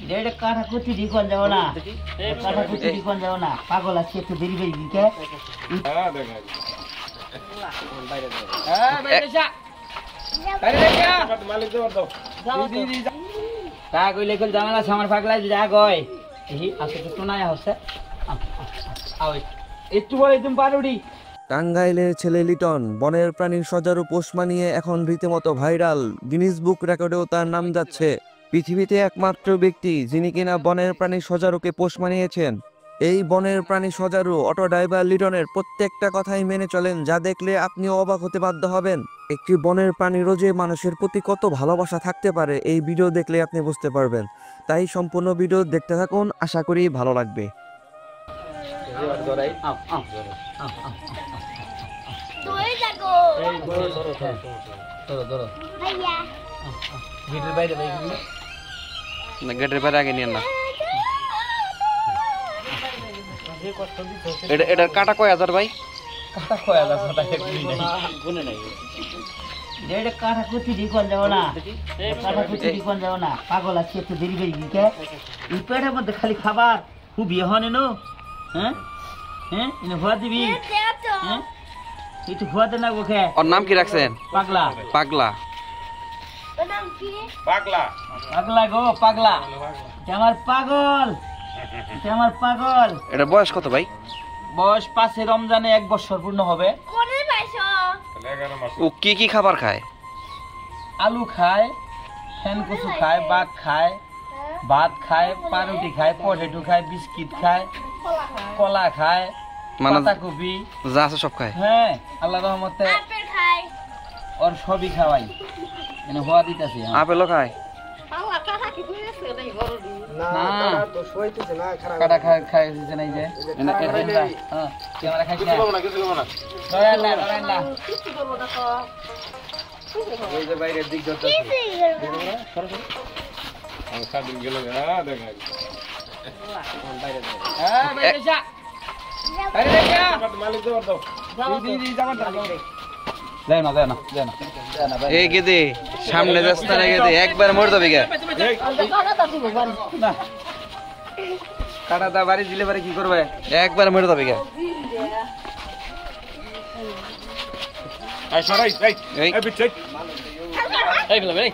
डेढ़ काठा कुछ दी कौन जाओ ना काठा कुछ दी कौन जाओ ना पागल अच्छे तो देरी बेरी के हां देखा हां बेटा अरे क्या मालिक दो दी ता কইলে কল জামালা সামার পাগলা যা গয় এই আছে তো না হচ্ছে আও একটু বলে তুমি পারুডি টাঙ্গাইলের ছেলে লিটন বনের প্রাণীর সজারু পোষ মানিয়ে এখন রীতিমতো ভাইরাল। গিনেস বুক রেকর্ডেও তার নাম যাচ্ছে। পৃথিবীতে একমাত্র ব্যক্তি যিনি কিনা বনের প্রাণী সজারুকে পোষ মানিয়েছেন। এই বনের প্রাণী সজারু অটো ড্রাইভার লিটনের প্রত্যেকটা কথাই মেনে চলেন, যা দেখলে আপনিও অবাক হতে বাধ্য হবেন। একটি বনের প্রাণীরও যে মানুষের প্রতি কত ভালোবাসা থাকতে পারে এই ভিডিও দেখলে আপনি বুঝতে পারবেন। তাই সম্পূর্ণ ভিডিও দেখতে থাকুন, আশা করি ভালো লাগবে। গেটের বাইরে আগে নিয়ে না। এটার কাটা কয় হাজার ভাই? काठा खोया ला पता है गुने नहीं डेढ़ काठा कुछ दी कौन जाओ ना काठा कुछ दी कौन जाओ ना पागल अच्छे तो देरी बेरी के ई पेटे मध्य खाली खाবার খুব বিয়ে হনে নো হ্যাঁ হ্যাঁ ইনে ভয়া দিবি হ্যাঁ একটু ভয়া দে না ওকে। ওর নাম কি রাখছেন? পাগলা পাগলা। ওর নাম কি? পাগলা পাগলা গো পাগলা আমার পাগল আমার পাগল। এটা বয়স কত ভাই? বয়স 5 রমজানে 1 বছর পূর্ণ হবে। কোনে পাইছো? ও কি কি খাবার খায়? আলু খায়, ফেন কচু খায়, বাক খায়, ভাত খায়, পাউরুটি খায়, পটেটো খায়, বিস্কিট খায়, কলা খায়, পাতাকপি যা আছে সব খায়। হ্যাঁ আল্লাহর রহমতে আপেল খায়। ওর সবই খাওয়াই এনে হওয়া দিতেছি। আপেলও খায়? আল্লাহ কাটা কি কইছে নাই বড় দি না কাটা তো শোইতেছে না কাটা খায় দিতে নাই যে হ্যাঁ ক্যামেরা খাইছ না কিছু করব না ধরেন না কিছু করব না তো ওই যে বাইরের দিক ধরতে সরো আমি সাদিন গেল না দেখা বাইরে হ্যাঁ বাইরে যা বাইরে যা মালিক দাও দি যাবা না এই গেদে সামনে রাস্তা রে গেদে একবার মর যাবে গে। কাটা দা বাড়ি দিলে বাড়ি কি করবে? একবার মর যাবে গে। আই সরাই এই এই বিট এই বলে ভাই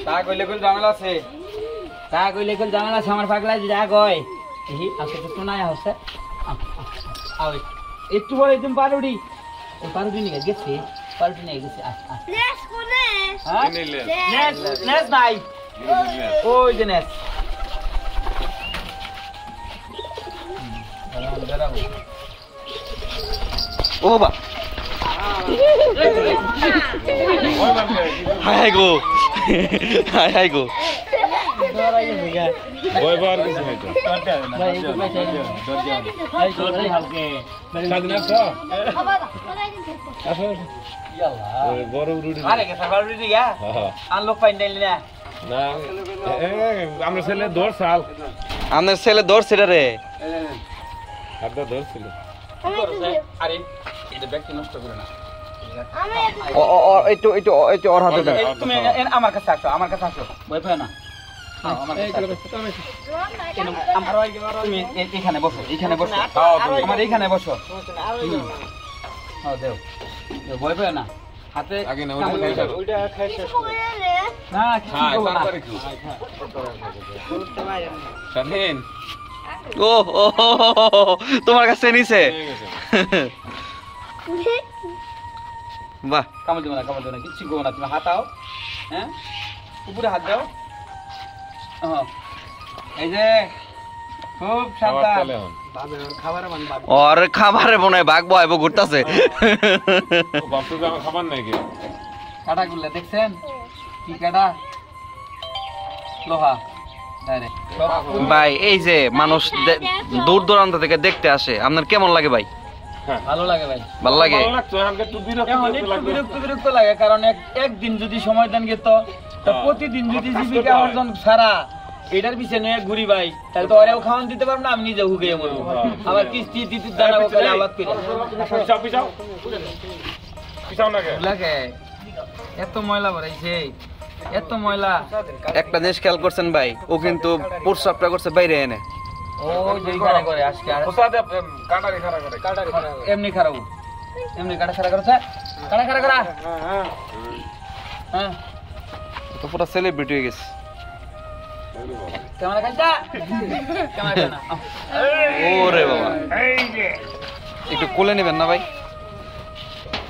তা কইলে কল জামেলা আছে আমার পাগলা যা গয় এই আছে তো না হচ্ছে আও একটু বলে তুমি পারুডি পারুডি নিয়ে গেছে পারুডি নিয়ে গেছে নেস কোনে? হ্যাঁ নেস নাই ওই যে নেস ও বাবা হাই গো হাই গো ওই বার কিছু নাই তো ভাই এই পয়সা এই করে হালকে সাদিন আসো বাবা কোনে দিতে? আসো ইয়াল্লাহ ওই বড় রুটি আরে কে পারুডি দিয়া হ্যাঁ আন লোক পাইন দিলি না না আমরা ছেলে 10 সাল আপনার ছেলে ধরছে রে। আদা 10 ছিল আরে এটা ব্যক্তি নষ্ট করে না ও ও একটু একটু একটু ওর হাতে দেন। তুমি আমার কাছে আসো ভয় পাও না আমার তুমি এখানে বসো আমার এইখানে বসো দেও ভয় পাও না হাতে আগে না ওইটা খাই শেষ কোনে রে? না কিছু করবো না স্বাধীন ও ও তোমার কাছে নিছে বাহ। কামড় দেবো না কিচ্ছু করবো না তুমি হাতাও হ্যাঁ উপরে হাত দাও এই যে খুব সাবধান ওর খাবারে মনে হয় বাঘ বয় ঘুরতেছে। বাপু আমার খাবার নাই কি কাটা গুলা দেখছেন কি কাটা লোহা ভাই এই যে মানুষ দূর দূরান্ত থেকে দেখতে আসে, আপনার কেমন লাগে ভাই? ভালো লাগে ভাই, ভালো লাগে। বিরক্ত লাগে কারণ একদিন যদি সময় দেন তো প্রতিদিন যদি জীবিকা অর্জন সারা এটার পিছনে ঘুরি ভাই তাহলে তো ওরেও খাওয়ান দিতে পারবো না, আমি নিজে হুকে মরবো। আবার কিস্তি টিস্তি জানাবো করে আবাদ করে লাগে এত ময়লা ভরাইছে এত ময়লা একটা জিনিস খেয়াল করছেন ভাই, ও কিন্তু প্রস্রাবটা করছে বাইরে এনে। ও যেই খাড়া করে আজকে আর কাটারি খাড়া করে এমনি খারাপ এমনি কাটা খাড়া করছে কাটা খাড়া করা হ্যাঁ তো পুরো সেলিব্রিটি হয়ে গেছে। ক্যামেরা কাটটা ক্যামেরা না ওরে বাবা, এই যে একটু কোলে নেবেন না ভাই?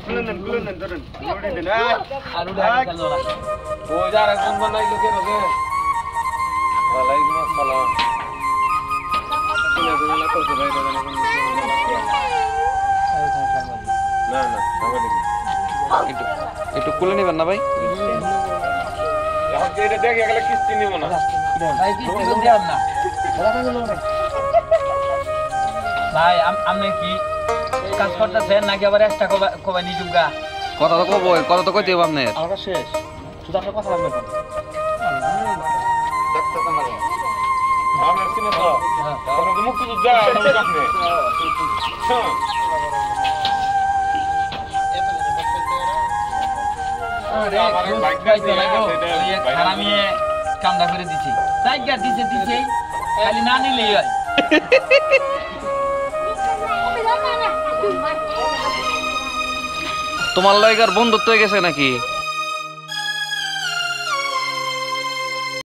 কুলেন ধরেন লড়ি দেন আলু ডাল খেলো না ও যারা কোন বানাই লোকে লোকে ওয়ালাইকুম আসসালাম কিনা দিনা করতে ভাই না না আমাদের একটু একটু কোলে নেবেন না ভাই? এখন যে এটা দেখে গেলে কিস্তি নিব না ভাই কি থেকে দেব না ভাই আপনি কি কাজ করতেছেন নাকি আবার একটা কবাই নিজুগা কথা তো কব, কথা তো কইতে হবে আপনার। আমার শেষ শুধু আপনার কথা লাগবে এখন আমরা সিনে তো আমরা তো মুক্ত যা আমরা কাছে আরে বাইক গাইতে লাগো ওই খারামিয়ে কামড়া করে দিছি জায়গা দিছে খালি না নিলেই হয় তোমার লাইগার বন্ধুত্ব হয়ে গেছে নাকি?